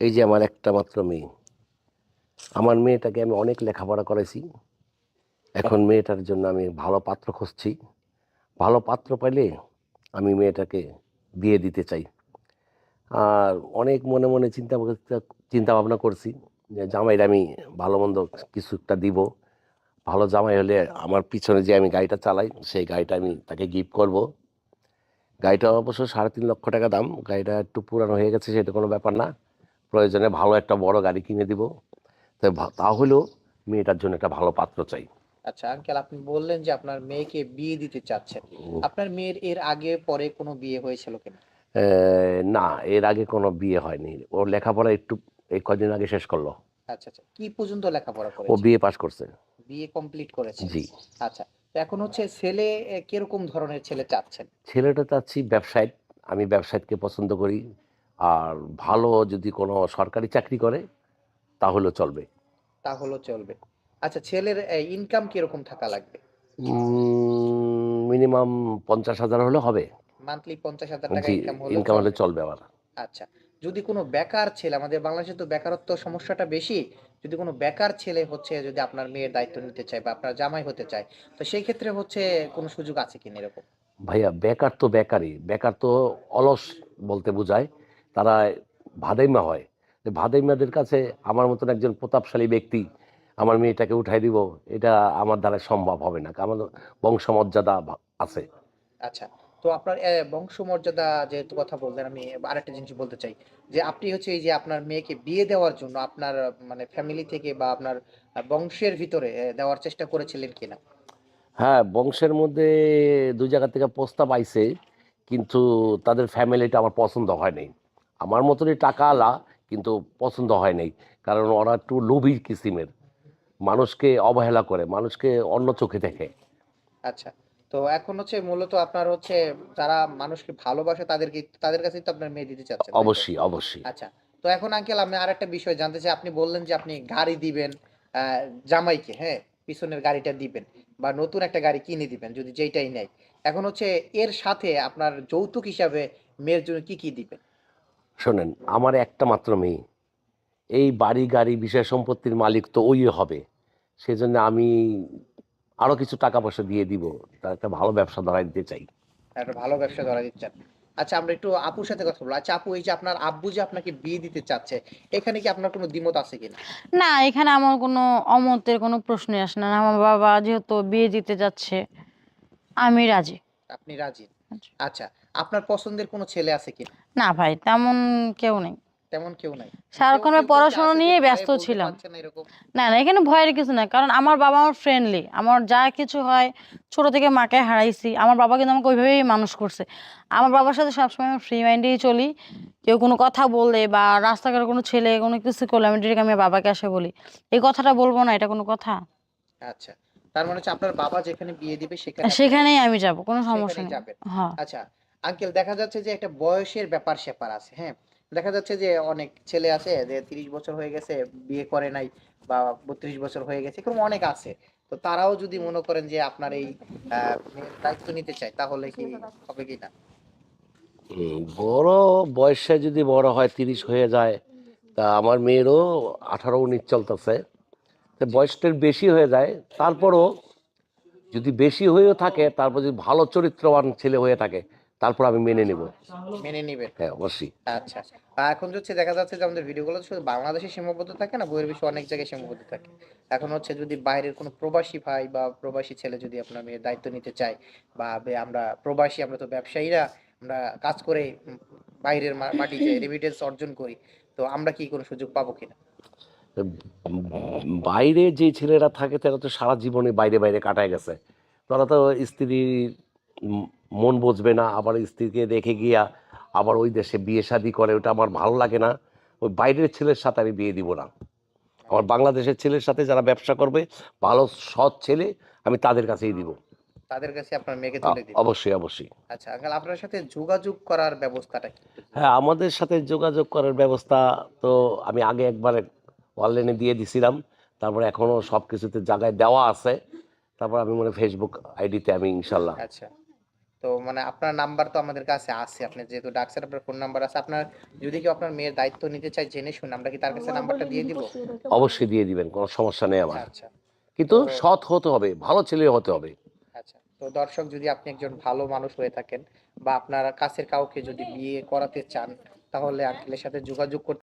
এই যে আমার একটা মাত্র মেয়ে, আমার মেয়েটাকে আমি অনেক লেখাপড়া করেছি। এখন মেয়েটার জন্য আমি ভালো পাত্র খুঁজছি। ভালো পাত্র পাইলে আমি মেয়েটাকে বিয়ে দিতে চাই। আর অনেক মনে মনে চিন্তা ভাবনা করছি যে জামাইরে আমি ভালো মন্দ কিছু একটা দিব। ভালো জামাই হলে আমার পিছনে যে আমি গাড়িটা চালাই সেই গাড়িটা আমি তাকে গিফট করব। গাড়িটা অবশ্য 3.5 লক্ষ টাকা দাম। গাড়িটা একটু পুরানো হয়ে গেছে, সেটা কোনো ব্যাপার না। প্রয়োজনে ভালো একটা বড় গাড়ি কিনে দিব। তাহলেও মেয়েটার জন্য একটা ভালো পাত্র চাই। আচ্ছা আঙ্কেল, আপনি বললেন যে আপনার মেয়েকে বিয়ে দিতে চাচ্ছেন। আপনার মেয়ের এর আগে পরে কোনো বিয়ে হয়েছিল কিনা? না, এর আগে কোনো বিয়ে হয়নি। ওর লেখাপড়া একটু এই কদিন আগে শেষ করলো। আচ্ছা আচ্ছা, কি পর্যন্ত লেখাপড়া ও করেছে? বিয়ে পাশ করছে। বিয়ে কমপ্লিট করেছে। জি। আচ্ছা, তো এখন হচ্ছে ছেলে কিরকম ধরনের ছেলে চাচ্ছেন? ছেলেটা চাচ্ছি ব্যবসায়িক। আমি ব্যবসায়িককে পছন্দ করি। আর ভালো যদি কোনো সরকারি চাকরি করে তাহলেও চলবে। তাহলেও চলবে। আচ্ছা, ছেলের ইনকাম কিরকম থাকা লাগবে? মিনিমাম 50,000 হলে হবে। মান্থলি 50,000 টাকা জি, ইনকাম হলেও ইনকাম হলে চলবে। চলবে আমার। আচ্ছা, যদি কোনো বেকার ছেলে, আমাদের বাংলাদেশে তো বেকারত্ব সমস্যাটা বেশি। যদি কোনো বেকার ছেলে হচ্ছে যদি আপনার মেয়ের দায়িত্ব নিতে চায় বা আপনার জামাই হতে চায়, তো সেই ক্ষেত্রে হচ্ছে কোনো সুযোগ আছে কিনা এরকম? ভাইয়া, বেকার তো বেকারই। বেকার তো অলস বলতে বোঝায়। তারা ভাদাইম্মা হয়। ভাদাইম্মাদের কাছে আমার মতন একজন প্রতাপশালী ব্যক্তি আমার মেয়েটাকে উঠাই দিব, এটা আমার দ্বারা সম্ভব হবে না। আমার বংশমর্যাদা আছে। আচ্ছা, তো আপনার বংশমর্যাদা যেহেতু কথা বললেন, আমি আরেকটা জিনিস বলতে চাই যে আপনি হচ্ছে এই যে আপনার মেয়েকে বিয়ে দেওয়ার জন্য আপনার মানে ফ্যামিলি থেকে বা আপনার বংশের ভিতরে দেওয়ার চেষ্টা করেছিলেন কিনা? হ্যাঁ, বংশের মধ্যে ২ জায়গা থেকে প্রস্তাব আইছে, কিন্তু তাদের ফ্যামিলিটা আমার পছন্দ হয় নাই। আমার মতনই টাকাওয়ালা, কিন্তু পছন্দ হয় নাই। কারণ ওরা একটু লোভী কিসিমের। মানুষকে অবহেলা করে, মানুষকে অন্য চোখে দেখে। আচ্ছা, তো এখন হচ্ছে মূলত আপনার হচ্ছে যারা মানুষকে ভালোবাসে তাদের কাছেই তো আপনার মেয়ে দিতে চাচ্ছেন, তাই তো? অবশ্যই, অবশ্যই। আচ্ছা, তো এখন আঙ্কেল আমি আরেকটা বিষয় জানতে চাই। আপনি বললেন যে আপনি গাড়ি দিবেন আ জামাইকে, হ্যাঁ? পিছনের গাড়িটা দিবেন বা নতুন একটা গাড়ি কিনে দিবেন যদি যেইটাই নেয়। এখন হচ্ছে এর সাথে আপনার যৌতুক হিসাবে মেয়ের জন্য কি দিবেন? শোনেন, আমার একটা মাত্র মেয়ে। এই বাড়ি গাড়ি বিষয় সম্পত্তির মালিক তো ওই হবে। সেজন্য আমি আরো কিছু টাকা পয়সা দিয়ে দিব। তার একটা ভালো ব্যবসা ধরায় দিতে চাই। একটা ভালো ব্যবসা ধরা দিচ্ছেন। আচ্ছা, আমরা একটু আপুর সাথে কথা বলবো। আচ্ছা আপু, এই যে আপনার আব্বু যে আপনাকে বিয়ে দিতে চাচ্ছে, এখানে কি আপনার কোনো দ্বিমত আছে কিনা? না, এখানে আমার কোনো অমতের কোনো প্রশ্নই আসে না। আমার বাবা যেহেতু বিয়ে দিতে যাচ্ছে, আমি রাজি। আপনি রাজি। আচ্ছা, আপনার পছন্দের কোনো ছেলে আছে কিনা? না ভাই, তেমন কেউ নেই। তেমন কেউ নাই। কেউ সারাক্ষণ আমি কেউ বলতে পড়াশোনা আছে যে নিয়ে ভয়ে ব্যস্ত বলতে ছিলাম। পারছে না এরকম? না, না, এখানে ভয়ের কিছু নাই। কারণ আমার বাবা আমার ফ্রেন্ডলি। আমার যা কিছু হয়, ছোট থেকে মাকে হারাইছি। আমার বাবা কিন্তু আমাকে ওইভাবেই মানুষ করছে। আমার বাবার সাথে সবসময় আমি ফ্রি মাইন্ডেই চলি। কেউ কোনো কথা বললে বা রাস্তাঘাটে কোনো ছেলে কোনো কিছু করলে আমি ডিরেক্ট আমি বাবাকে এসে বলি, "এই কথাটা বলব না, এটা কোনো কথা?" আচ্ছা। তার মানে হচ্ছে আপনার বাবা যেখানে বিয়ে দিবে সেখানে আপনি সেখানেই আমি যাবো। কোনো সমস্যা সেখানেই নেই। যাবেন। হ্যাঁ। আচ্ছা, আঙ্কেল দেখা যাচ্ছে যে একটা বয়সের ব্যাপার-স্যাপার আছে, হ্যাঁ? দেখা যাচ্ছে যে অনেক ছেলে আছে যে ৩০ বছর হয়ে গেছে, বিয়ে করে নাই বা ৩২ বছর হয়ে গেছে, এরকম অনেক আছে। তো তারাও যদি মনে করেন যে আপনার এই মেয়ের দায়িত্ব নিতে চায় তাহলে কি হবে কিনা? বড় বয়সে যদি বড় হয়, 30 হয়ে যায়, তা আমার মেয়েরও 18-19 চলতেছে। তো জি, বয়সটা বেশি হয়ে যায়, তারপরও যদি বেশি হয়েও থাকে, তারপর যদি ভালো চরিত্রবান ছেলে হয়ে থাকে, তারপর আমি মেনে নেব। মেনে নিবেন। হ্যাঁ, অবশ্যই। আচ্ছা। এখন হচ্ছে দেখা যাচ্ছে যে আমাদের ভিডিওগুলো শুধু বাংলাদেশে সীমাবদ্ধ থাকে না, বহির্বিশ্বে অনেক জায়গায় সীমাবদ্ধ থাকে। এখন হচ্ছে যদি বাইরের কোনো প্রবাসী ভাই বা প্রবাসী ছেলে যদি আপনার মেয়ের দায়িত্ব নিতে চায় বা আমরা প্রবাসী, আমরা তো ব্যবসায়ীরা, আমরা কাজ করে বাইরের মাটিতে রেমিটেন্স অর্জন করি। তো আমরা কি কোনো সুযোগ পাবো কিনা? বাইরে যে ছেলেরা থাকে তারা তো সারা জীবনে বাইরে বাইরে কাটায় গেছে। তারা তো স্ত্রীর উম মন বুঝবে না, আবার স্ত্রীকে রেখে গিয়া আবার ওই দেশে বিয়ে শাদী করে, ওটা আমার ভালো লাগে না। ওই বাইরের ছেলের সাথে আমি বিয়ে দিব না। আমার বাংলাদেশের ছেলের সাথে যারা ব্যবসা করবে, ভালো সৎ ছেলে, আমি তাদের কাছেই দিব। তাদের কাছে আপনার মেয়েকে তুলে দিবেন। অবশ্যই, অবশ্যই। আচ্ছা, আঙ্কেল আপনার সাথে যোগাযোগ করার ব্যবস্থাটা কি একটু যদি হ্যাঁ, বলেন? আমাদের সাথে যোগাযোগ করার ব্যবস্থা তো আমি আগে একবার অনলাইনে দিয়ে দিছিলাম। তারপরে এখনও সব কিছুতে জায়গায় দেওয়া আছে। তারপর আমি মনে ফেসবুক আইডিতে আমি ইনশাল্লাহ। আচ্ছা। তো তো মানে আপনার নাম্বার তো আমাদের কাছে আছে, আপনি যেহেতু ডাকছেন আপনার ফোন নাম্বার আছে, আপনার যদি কেউ আপনার মেয়ের দায়িত্ব নিতে চায় জেনে শুনে, আমরা কি তার কাছে নাম্বারটা দিয়ে দিব? অবশ্যই দিয়ে দিবেন, কোনো সমস্যা নেই আমার। আচ্ছা কিন্তু তো সৎ হতে হবে, ভালো ছেলে হতে হবে। আচ্ছা, তো দর্শক যদি আপনি একজন ভালো মানুষ হয়ে থাকেন বা আপনার কাছের কাউকে যদি বিয়ে করাতে চান, তাহলে আঙ্কেলের সাথে যোগাযোগ করতে